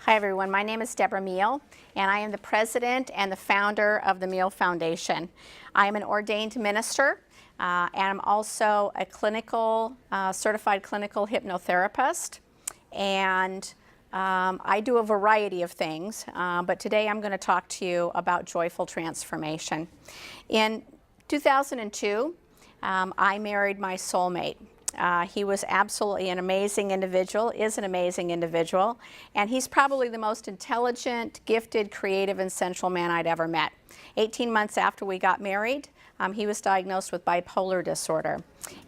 Hi everyone, my name is Debra and I am the president and the founder of the Meal Foundation. I am an ordained minister and I'm also a certified clinical hypnotherapist, and I do a variety of things, but today I'm going to talk to you about joyful transformation. In 2002, I married my soulmate. He was absolutely an amazing individual, is an amazing individual, and he's probably the most intelligent, gifted, creative, and sensual man I'd ever met. 18 months after we got married, he was diagnosed with bipolar disorder,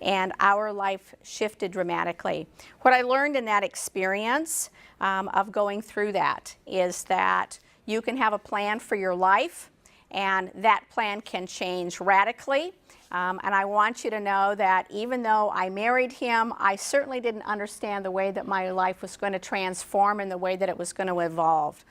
and our life shifted dramatically. What I learned in that experience of going through that is that you can have a plan for your life, and that plan can change radically. And I want you to know that even though I married him, I certainly didn't understand the way that my life was going to transform and the way that it was going to evolve.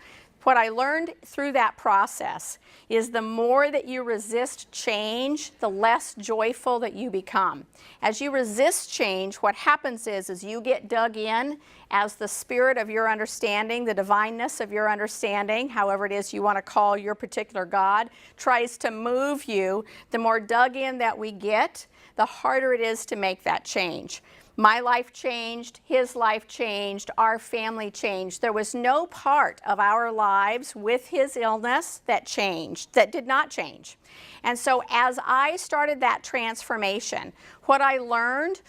What I learned through that process is the more that you resist change, the less joyful that you become. As you resist change, what happens is you get dug in as the spirit of your understanding, the divineness of your understanding, however it is you want to call your particular God, tries to move you. The more dug in that we get, the harder it is to make that change. My life changed, his life changed, our family changed. There was no part of our lives with his illness that changed, that did not change. And so as I started that transformation, what I learned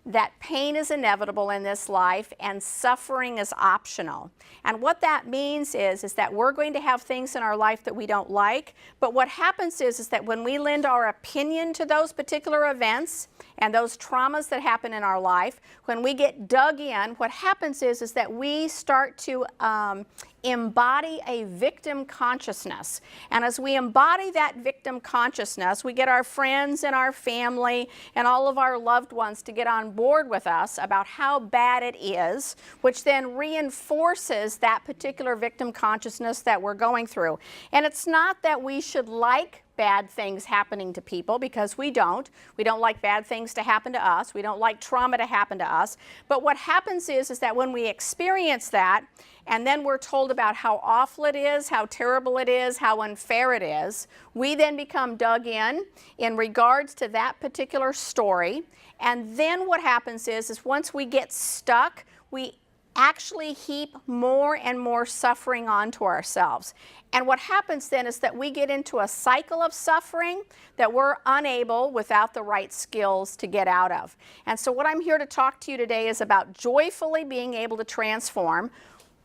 that pain is inevitable in this life and suffering is optional. And what that means is that we're going to have things in our life that we don't like, but what happens is that when we lend our opinion to those particular events and those traumas that happen in our life, when we get dug in, what happens is that we start to embody a victim consciousness. And as we embody that victim consciousness, we get our friends and our family and all of our loved ones to get on board with us about how bad it is, which then reinforces that particular victim consciousness that we're going through. And it's not that we should like bad things happening to people, because we don't. We don't like bad things to happen to us. We don't like trauma to happen to us. But what happens is that when we experience that, and then we're told about how awful it is, how terrible it is, how unfair it is, we then become dug in regards to that particular story. And then what happens is once we get stuck, we actually heap more and more suffering onto ourselves. And what happens then is that we get into a cycle of suffering that we're unable, without the right skills, to get out of. And so what I'm here to talk to you today is about joyfully being able to transform.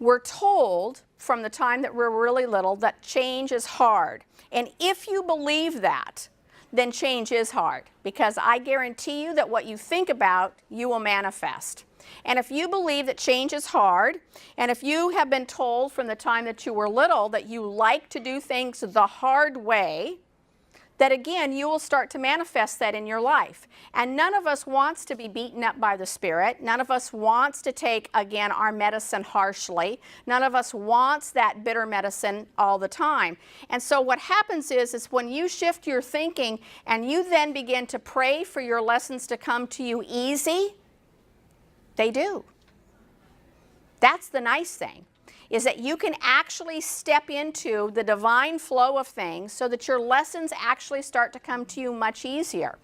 We're told from the time that we're really little that change is hard. And if you believe that, then change is hard, because I guarantee you that what you think about, you will manifest. And if you believe that change is hard, and if you have been told from the time that you were little that you like to do things the hard way, that again, you will start to manifest that in your life. And none of us wants to be beaten up by the Spirit. None of us wants to take, again, our medicine harshly. None of us wants that bitter medicine all the time. And so what happens is when you shift your thinking and you then begin to pray for your lessons to come to you easy, they do. That's the nice thing, is that you can actually step into the divine flow of things so that your lessons actually start to come to you much easier.